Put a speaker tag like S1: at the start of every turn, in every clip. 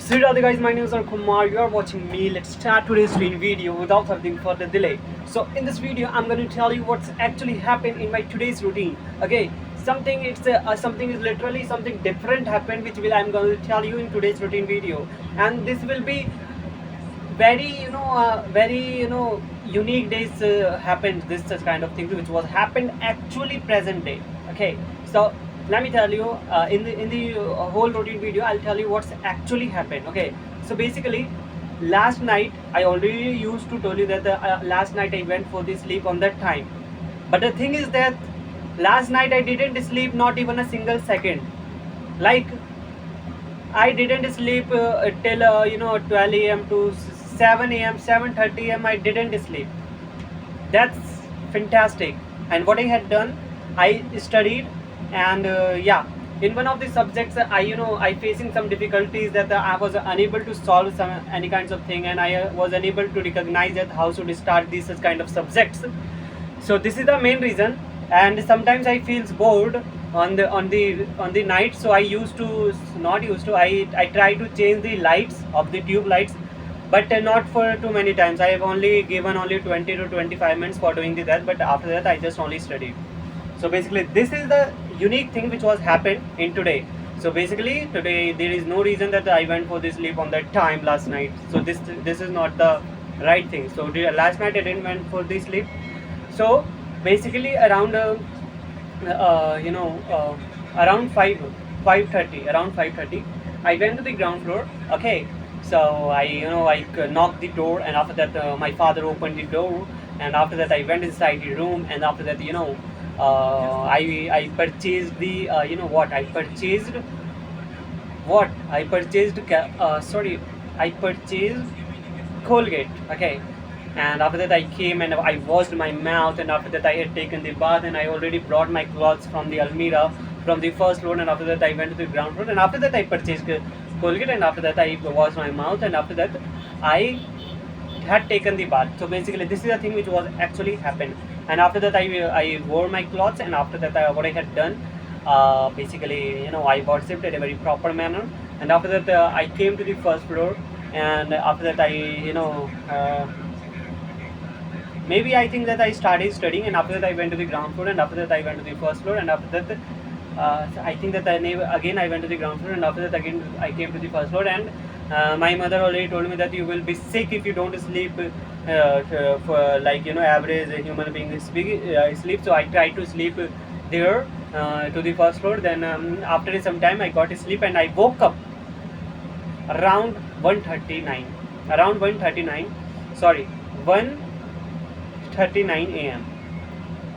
S1: So Radhe guys, my name is Kumar. You are watching me. Let's start today's video without having further delay. So in this video, I'm going to tell you what's actually happened in my today's routine. Okay, something is literally something different happened, which will I'm going to tell you in today's routine video, and this will be very unique days happened this such kind of thing which was happened actually present day. Okay, so let me tell you in the whole routine video I'll tell you what's actually happened. Okay, so basically last night I already used to tell you that last night I went for the sleep on that time, but the thing is that last night I didn't sleep not even a single second. Like I didn't sleep till 12 a.m. to 7 a.m. 7:30 a.m. I didn't sleep. That's fantastic. And what I had done, I studied, and yeah, in one of the subjects, I facing some difficulties that I was unable to solve some any kinds of thing, and I was unable to recognize that how should start these such kind of subjects. So this is the main reason, and sometimes I feels bored on the night, so I used to not used to I try to change the lights of the tube lights, but not for too many times. I have only given only 20 to 25 minutes for doing that, but after that I just only studied. So basically this is the unique thing which was happened in today. So basically today there is no reason that I went for this sleep on that time last night. So this is not the right thing. So last night I didn't went for this sleep. So basically around you know around 5:30, around 5:30 I went to the ground floor. Okay, so I knocked the door, and after that my father opened the door, and after that I went inside the room, and after that I purchased the I purchased I purchased Colgate. Okay, and after that I came and I washed my mouth, and after that I had taken the bath, and I already brought my clothes from the Almira from the first floor, and after that I went to the ground floor, and after that I purchased Colgate, and after that I washed my mouth, and after that I had taken the bath. So basically this is the thing which was actually happened, and after that I wore my clothes, and after that what I had done, basically I worshipped in a very proper manner, and after that I came to the first floor, and after that maybe I think that I started studying, and after that I went to the ground floor, and after that I went to the first floor, and after that I think that again I went to the ground floor, and after that again I came to the first floor, and my mother already told me that you will be sick if you don't sleep for average human being sleep. So I tried to sleep there to the first floor. Then after some time I got sleep, and I woke up around 1:39, around 1:39, sorry, 1:39 a.m.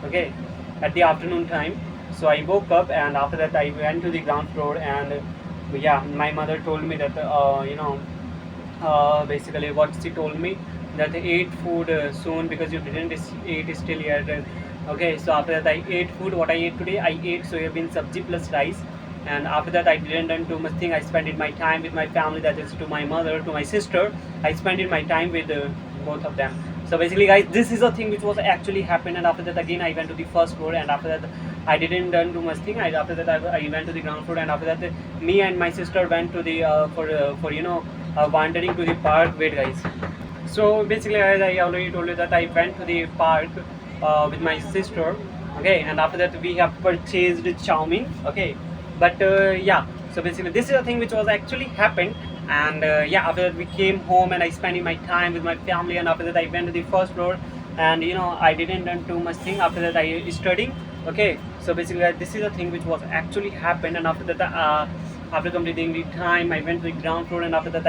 S1: Okay, at the afternoon time. So I woke up, and after that I went to the ground floor, and yeah, my mother told me that basically what she told me, that ate food soon because you didn't eat still yet. Okay, so after that I ate food. What I ate today, I ate soybean sabji plus rice, and after that I didn't done too much thing. I spent my time with my family, that is to my mother, to my sister. I spent my time with both of them. So basically guys, this is a thing which was actually happened, and after that again I went to the first floor, and after that I didn't done too much thing. After that I went to the ground floor, and after that me and my sister went to the for wandering to the park. Wait guys, so basically as I already told you that I went to the park with my sister. Okay, and after that we have purchased chow mein. Okay, but yeah, so basically this is a thing which was actually happened, and yeah, after that we came home, and I spent my time with my family, and after that I went to the first floor, and I didn't done too much thing. After that I studying. Okay, so basically this is a thing which was actually happened, and after that after completing the time I went to the ground floor, and after that I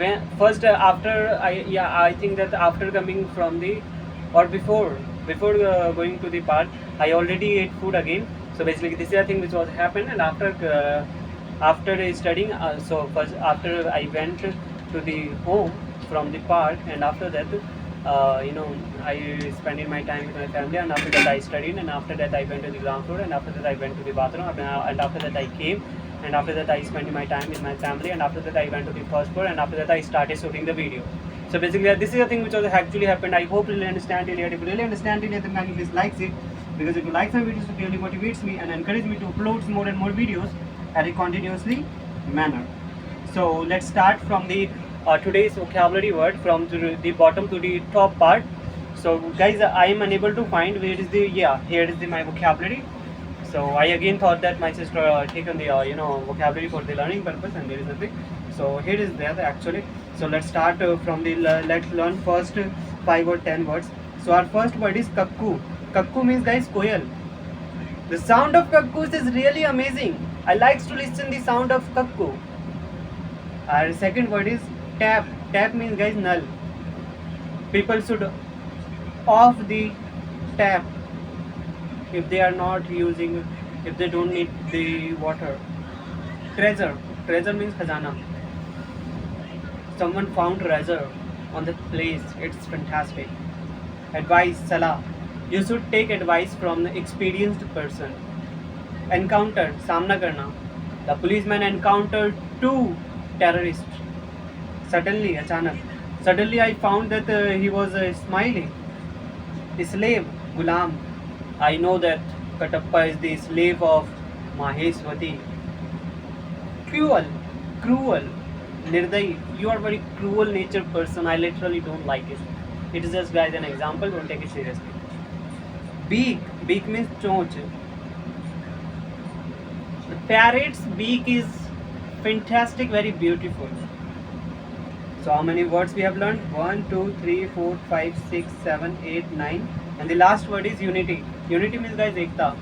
S1: went first after I think that after coming from the or before going to the park I already ate food again. So basically this is a thing which was happened, and after studying, so first after I went to the home from the park, and after that I spent my time with my family, and after that I studied, and after that I went to the ground floor, and after that I went to the bathroom, and after that I came, and after that I spent my time with my family, and after that I went to the first floor, and after that I started shooting the video. So basically this is a thing which was actually happened. I hope you really understand it. If you really understand it, then can you please like it, because if you like my videos, it really motivates me and encourages me to upload more and more videos at a continuously manner. So let's start from the today's vocabulary word from the bottom to the top part. So guys, I am unable to find where is the, yeah, here is the my vocabulary. So I again thought that my sister taken the vocabulary for the learning purpose, and there is nothing. So here is that actually. So let's start from the let's learn first 5 or 10 words. So our first word is kakku. Kakku means, guys, koyal. The sound of kakkus is really amazing. I likes to listen the sound of kakku. Our second word is tap. Tap means, guys, null. People should off the tap if they are not using, if they don't need the water. Treasure. Treasure means khazana. Someone found treasure on the place. It's fantastic. Advice, salah. You should take advice from the experienced person. Encounter, सामना करना. The policeman encountered two terrorists. Suddenly, अचानक. Suddenly I found that he was smiling. Slave, Ghulam. I know that Katappa is the slave of Maheshwati. Cruel, cruel. Nirdayi, you are very cruel natured person. I literally don't like it. It is just, guys, an example. Don't take it seriously. Beak. Beak means chonch. The parrot's beak is fantastic, very beautiful. So how many words we have learned? 1, 2, 3, 4, 5, 6, 7, 8, 9. And the last word is unity. Unity means, guys, ekta.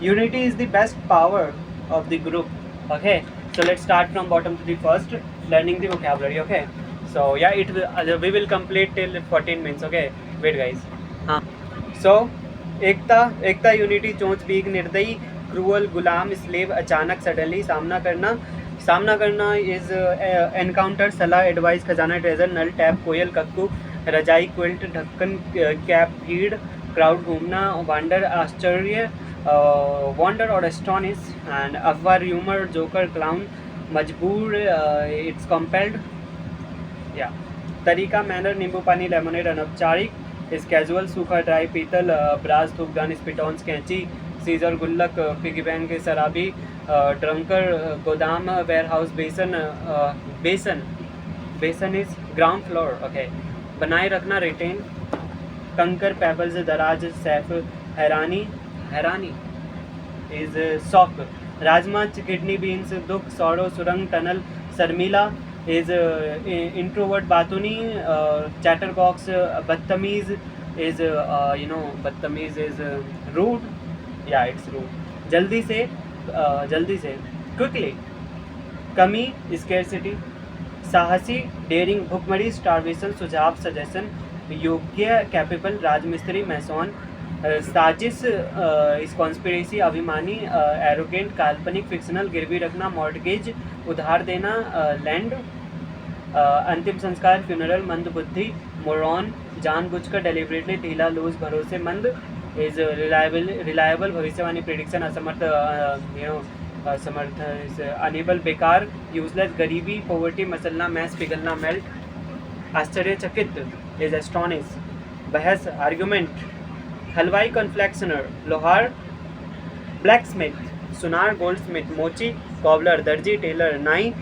S1: Unity is the best power of the group. Okay. So let's start from bottom to the first, learning the vocabulary. Okay. So yeah, it will, we will complete till 14 minutes. Okay. Wait, guys. So Ekta, Ekta, unity, चोंच, beak, निर्दयी, cruel, गुलाम, slave, अचानक, suddenly, सामना करना. सामना करना is encounter, सलाह, advice, खजाना, treasure, नल, tap, कोयल, cuckoo, रजाई, क्विल्ट, ढक्कन, कैप, भीड़, क्राउड, घूमना, वांडर, आश्चर्य, वॉन्डर और एस्टोनिश, एंड अफवाह, र्यूमर, जोकर, क्लाउन, मजबूर, इट्स कंपेल्ड, या. तरीका, मैनर, नींबू पानी, लेमनेड, अनौपचारिक, इस कैजुअल, सूखा, ड्राई, पीतल, ब्रास, थूक, गन, स्पिटॉन्स, कैंची, सीजर, गुल्लक, पिगी बैंक के शराबी, ड्रंकर, गोदाम, वेयर हाउस, बेसन, बेसन, बेसन इज ग्राउंड फ्लोर. ओके. बनाए रखना, रिटेन, कंकर, पेबल्स, दराज, सैफ, हैरानी, हैरानी is shock, rajma, kidney, beans, दुख, सौरो, सुरंग, टनल, शर्मिला is introvert, बातूनी, chatterbox, बदतमीज is बदतमीज is rude. Yeah, it's rude. जल्दी से, जल्दी से, quickly. कमी, scarcity. साहसी, daring, भुखमरी, starvation, सुझाव, suggestion, योग्य, capable, राजमिस्त्री, मैसोन, साजिश इस कॉन्स्पिरेसी, अभिमानी, एरोगेंट, काल्पनिक, फिक्शनल, गिरवी रखना, मॉर्टगेज, उधार देना, लैंड, अंतिम संस्कार, फ्यूनरल, मंदबुद्धि, मोरॉन, जानबूझकर, डेलिबरेटली, ढीला, लूज, भरोसेमंद, इज रिलायबल, भविष्यवाणी, प्रिडिक्शन, असमर्थ, समर्थ, इज अनेबल, बेकार, यूजलेस, गरीबी, पॉवर्टी, मसलना, मैस, पिघलना, मेल्ट, आश्चर्यचकित, इज एस्टोनिश, बहस, आर्गुमेंट, हलवाई, कन्फ्लेक्शनर, लोहार, ब्लैकस्मिथ, सुनार, गोल्डस्मिथ, मोची, कॉबलर, दर्जी, टेलर, नाई,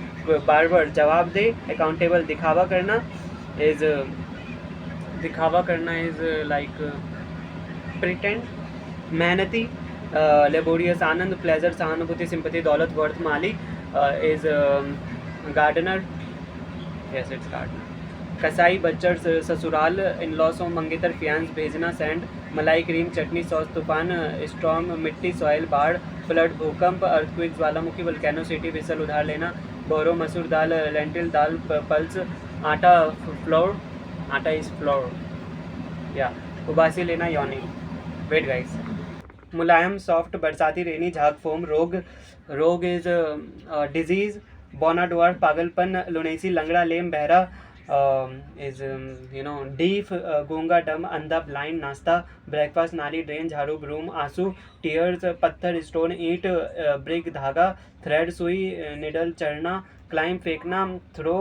S1: बार्बर, जवाब दे, अकाउंटेबल, दिखावा करना इज, दिखावा करना इज लाइक प्रिटेंड, मेहनती, लेबोरियस, आनंद, प्लेजर, सहानुभूति, सिंपति, दौलत, वर्थ, माली is gardener. Yes, it's gardener. कसाई, बच्चर, ससुराल, इनलॉस, मंगेतर, फियांस, भेजना, सैंड, मलाई, क्रीम, चटनी, सॉस, तूफान, स्टॉर्म, मिट्टी, सॉइल, बाढ़, फ्लड, भूकंप, अर्थक्वेक, ज्वालामुखी, वल्केनो, सिटी, विसल, उधार लेना, बोरो, मसूर दाल, लेंटिल दाल, पल्स, आटा, फ्लोर, आटा इज फ्लोर, या. उबासी लेना, योनी. Wait, guys. मुलायम, सॉफ्ट, बरसाती, रेनी, झाग, फोम, रोग, रोग इज डिजीज, बोनाडोर, पागलपन, लुनेसी, लंगड़ा, लेम, बहरा, is deaf, गूंगा, डम, अंधा, ब्लाइंड, नाश्ता, ब्रेकफास्ट, नाली, ड्रेन, झाड़ू, ब्रूम, आंसू, टीयर्स, पत्थर, स्टोन, ईंट, ब्रिक, धागा, थ्रेड, सुई, निडल, चढ़ना, क्लाइम, फेंकना, थ्रो,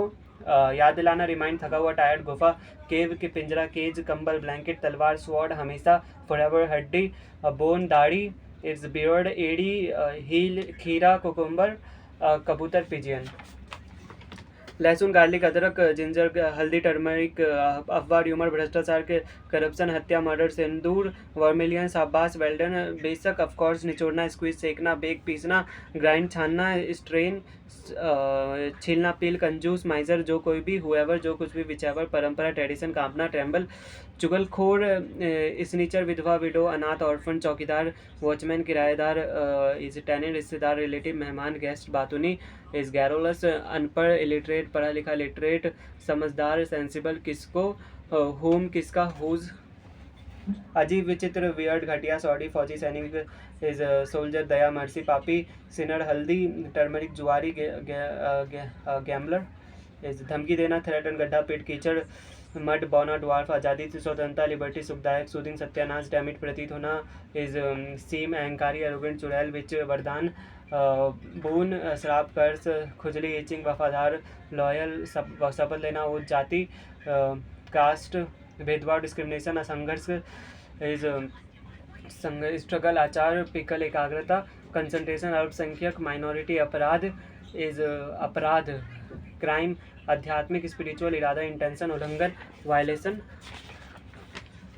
S1: याद दिलाना, रिमाइंड, थका हुआ, टायर्ड, गुफा, केव के पिंजरा, केज, कंबल, ब्लैंकेट, तलवार, स्वॉर्ड, हमेशा, फॉरएवर, हड्डी, बोन, दाढ़ी, इट्स बियर्ड, एड़ी, हील, खीरा, कुकुम्बर, कबूतर पिजियन। लहसुन, गार्लिक, अदरक, जिंजर, हल्दी, टर्मरिक, अफवाह, ह्यूमर, भ्रष्टाचार के, करप्शन, हत्या, मर्डर, सिंदूर, वर्मिलियन, शाबाश, वेल्डन, बेशक, ऑफकोर्स, निचोड़ना, स्क्वीज, सेकना, बेक, पीसना, ग्राइंड, छानना, स्ट्रेन, छीलना, पील, कंजूस, माइजर, जो कोई भी, हुएवर, जो कुछ भी, विचेवर, परंपरा, ट्रेडिशन, कांपना, ट्रेम्बल, चुगलखोर, स्नीचर, विधवा, विडो, अनाथ, ऑर्फन, चौकीदार, वॉचमैन, किराएदार, इज टेनेंट, रिश्तेदार, रिलेटिव, मेहमान, गेस्ट, बातूनी, इज गैरोलस, अनपढ़, इलिटरेट, पढ़ा लिखा, लिटरेट, समझदार, सेंसिबल, किसको, होम, किसका, हुज, अजीब, विचित्र, वियर्ड, घटिया, सॉडी, फौजी, सैनिक, इज सोल्जर, दया, मर्सी, पापी, सिनर, हल्दी, टर्मरिक, जुआरी, गैम्बलर, इज धमकी देना, थ्रेटन, गड्ढा, पेट, कीचड़, मड, बौना, ड्वार्फ, आज़ादी, स्वतंत्रता, लिबर्टी, सुखदायक, सूदिंग, सत्यानाश, डैमिट, प्रतीत होना, इज सीम, अहंकारी, एरोगेंट, चुड़ैल, विच, वरदान, बून, श्राप, कर्स, खुजली, इचिंग, वफादार, लॉयल, शपथ लेना, ओज, जाति, कास्ट, भेदभाव, डिस्क्रिमिनेशन, संघर्ष, इज स्ट्रगल, आचार, पिकल, एकाग्रता, कंसंट्रेशन, अल्पसंख्यक, माइनॉरिटी, अपराध, इज अपराध, क्राइम, आध्यात्मिक, स्पिरिचुअल, इरादा, इंटेंशन, उल्लंघन, वायलेशन,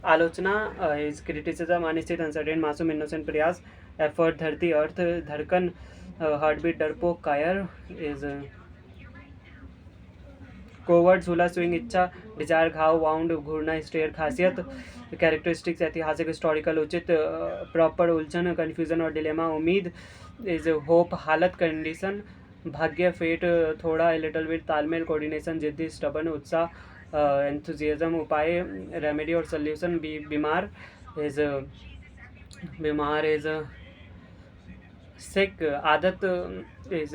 S1: आलोचना, इज क्रिटिसिज्म, अनिश्चित, अनसर्टेन, मासूम, इनोसेंट, प्रयास, एफर्ट, धरती, अर्थ, धड़कन, हार्टबीट, डरपोक, कायर, इज कोवर्ड, झूला, स्विंग, इच्छा, डिजायर, घाव, वाउंड, घूरना, स्टेयर, खासियत, कैरेक्टरिस्टिक्स, ऐतिहासिक, हिस्टोरिकल, उचित, प्रॉपर, उलझन, कन्फ्यूजन और डिलेमा, उम्मीद, इज होप, हालत, कंडीशन, भाग्य, फेट, थोड़ा, लिटिल बिट, तालमेल, कोऑर्डिनेशन, जिद्दी, स्टबन, उत्साह, एंथुजियाज्म, उपाय, रेमेडी और सोल्यूशन, बीमार, इज सिक, आदत, इज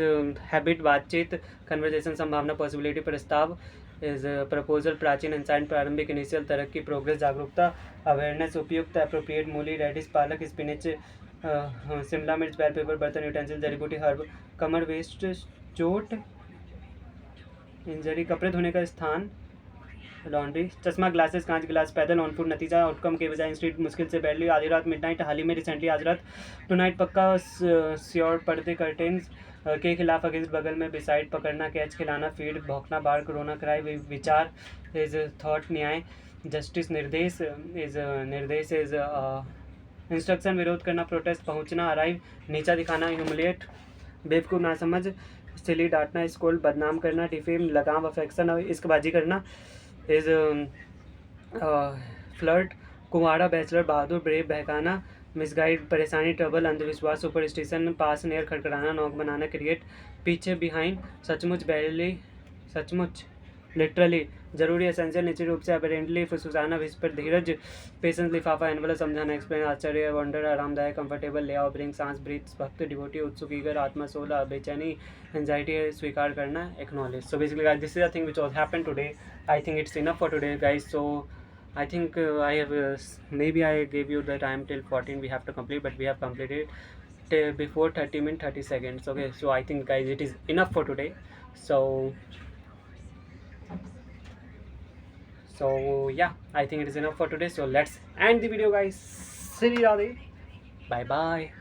S1: हैबिट, बातचीत, कन्वर्जेशन, संभावना, पॉसिबिलिटी, प्रस्ताव, इज प्रपोजल, प्राचीन, इंसाइट, प्रारंभिक, इनिशियल, तरक्की, प्रोग्रेस, जागरूकता, अवेयरनेस, उपयुक्त, अप्रोप्रिएट, मूली, रेडिस, पालक, स्पिनिच, शिमला मिर्च, बेल पेपर, बर्तन, यूटेंसिल, जड़ी बूटी, हर्ब, कमर, वेस्ट, चोट, इंजरी, कपड़े धोने का स्थान, लॉन्ड्री, चश्मा, ग्लासेस, कांच, गिलास, पैदल, ऑन फूड, नतीजा, आउटकम के बजाय स्ट्रीट, मुश्किल से बैडली, आधी रात, मिडनाइट, हाल ही में, रिसेंटली, आज रात, टुनाइट, पक्का, श्योर, पर्दे, कर्टेन्स, के खिलाफ, अगेंस्ट, बगल में, बिसाइड, पकड़ना, कैच, खिलाना, फीड, भौंकना, बार, कोरोना, क्राई, विचार, इज थॉट, न्याय, जस्टिस, निर्देश, इज इंस्ट्रक्शन, विरोध करना, प्रोटेस्ट, पहुंचना, अराइव, नीचा दिखाना, ह्यूमिलिएट, बेवकूफ़, ना समझ, सिली, डांटना, स्कोल्ड, बदनाम करना, डिफेम, लगाम, अफेक्शन और इश्कबाजी करना, इज फ्लर्ट, कुंवारा, बैचलर, बहादुर, ब्रेव, बहकाना, मिसगाइड, परेशानी, ट्रबल, अंधविश्वास, सुपरस्टिशन, पास, नियर, खड़खड़ाना, नॉक बनाना, क्रिएट, पीछे, बिहाइंड, सचमुच, बैरली, सचमुच, लिटरली, जरूरी, एसेंशियल, निश्चित रूप से, अपेरेंटली, फुसफुसाना, विस्पर, धीरज, पेशेंस, लिफाफा, एनवलप, समझाना, एक्सप्लेन, आश्चर्य, वंडर, आरामदायक, कंफर्टेबल, ले आओ, ब्रिंग, सांस, ब्रीथ, भक्त, डिवोटी, उत्सुक, ईगर, आत्मा, सोल, बेचैनी, एंजाइटी, स्वीकार करना, acknowledge. So basically guys, this is the thing which was happened today. I think it's enough for today guys. So I think I have maybe I gave you the time till 14 we have to complete, but we have completed till before 30 minutes 30 seconds. Okay, so I think guys it is enough for today. So yeah, I think it is enough for today. So let's end the video guys. Sri Radhe. Bye bye.